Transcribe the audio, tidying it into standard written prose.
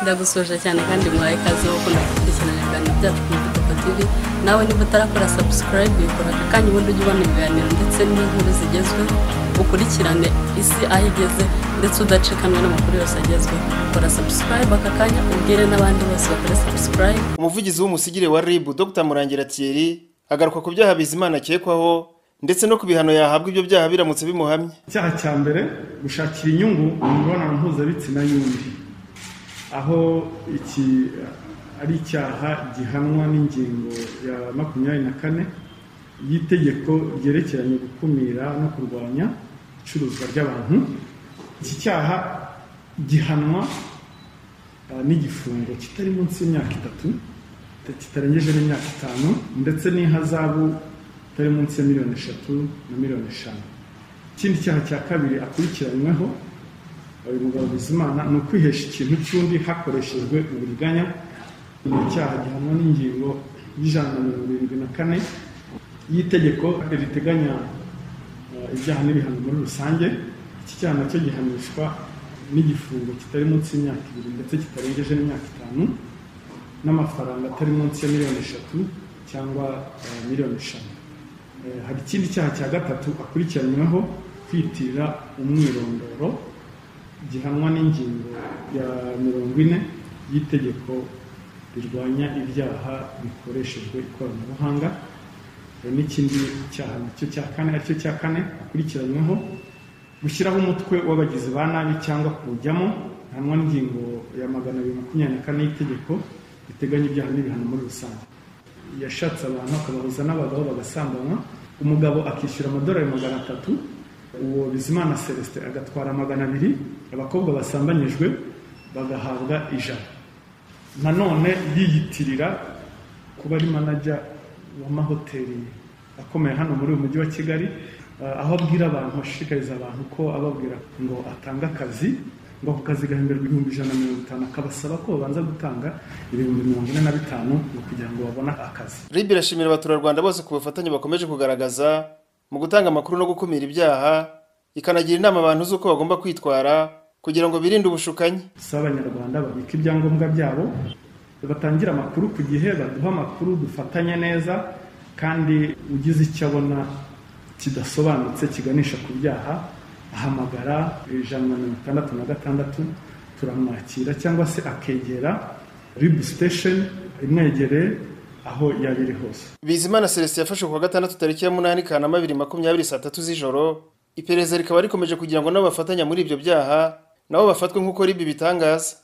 ndagusoje cyane kandi muhaye ikaze wo kuna gukurikirana ibiganiro byacu ku Muvuduko TV. Nawe niba utarakora subscribe ikora kandi ubundi ujye ubona ibiganiro ndetse n'inkuru zigezweho ukurikirane isi aho igeze ndetse udacikanwe n'amakuru yose agezweho. Kora subscribe aka kanya ubwire n'abandi bose bakora subscribe. Umuvugizi w'umusigire wa RIB Dr Murangira Thierry agaruka ku byaha Bizimana akekwaho ndetse no kubihano yahabwa ibyo byaha biramutse bimuhamye. Icyaha cya mbere gushakira inyungu mu mibonano mpuzabitsina y'undi, aho iki ari icyaha gihanwa n'ingingo ya 24 y'itegeko ryerekeranye gukumira no kurwanya icuruzwa ry'abantu. Iki cyaha gihanwa n'igifungo kitari munsi y'imyaka 3 kitarengeje n'imyaka 5 ndetse n'ihazabu itari munsi ya miliyoni 3 na miliyoni 5. Ikindi cyaha cya kabiri akurikiranyweho uyu mugabo Bizimana ni ukwihesha ikintu cy'undi hakoreshejwe uburiganya. Ni icyaha gihanwa n'ingingo y'174 y'itegeko riteganya ibyaha n'ibihano muri rusange. Iki cyaha nacyo gihanishwa n'igifungo kitari munsi y'imyaka 2 ndetse kitarengeje n'imyaka 5 n'amafaranga atari munsi ya miliyoni 3 cyangwa miliyoni 5. Hari ikindi cyaha cya gatatu akurikiranyweho kwitirira umwirondoro gihanwa n'ingingo ya 40 y'itegeko rirwanya ibyaha bikoreshejwe ikoranabuhanga. N'ikindi cyaha nacyo cya kane aricyo cya kane akurikiranyweho gushyiraho umutwe w'abagizi ba nabi cyangwa kuwujyamo gihanwa n'ingingo ya 224 y'itegeko riteganya ibyaha n'ibihano muri rusange. Yashatse abantu akabahuza n'abagabo bagasambana, umugabo akishyura amadolari 300, uwo Bizimana Celestin agatwara 200, abakobwa basambanyijwe bagahabwa 100. Nanone yiyitirira kuba ari manager w'amahoteli akomeye hano muri uyu mujyi wa Kigali, aho abwira abantu ashishikariza abantu ko ababwira ngo atanga akazi, ngo ako kazi gahemberwa 150, akabasaba ko babanza gutanga 45,000 kugira ngo babone akazi. RIB irashimira abaturarwanda bose ku bufatanye bakomeje kugaragaza mu gutanga amakuru no gukumira ibyaha, ikanagira inama abantu z'uko bagomba kwitwara kugira ngo birinde ubushukanyi. Abanyarwanda babika ibyangombwa byabo, batangira amakuru ku gihe, baduha amakuru dufatanye neza, kandi ugize icyo abona kidasobanutse kiganisha ku byaha ahamagara 166 turamwakira, cyangwa se akegera RIB station imwegereye aho yabiri hose. Bizimana Celestin yafashwe ku wa 6 tariki ya 8 Kanama 2020 saa 3 z'ijoro. Iperereza rikaba rikomeje kugira ngo nabo bafatanya muri ibyo byaha nabo bafatwe nk'uko RIB bitangaza.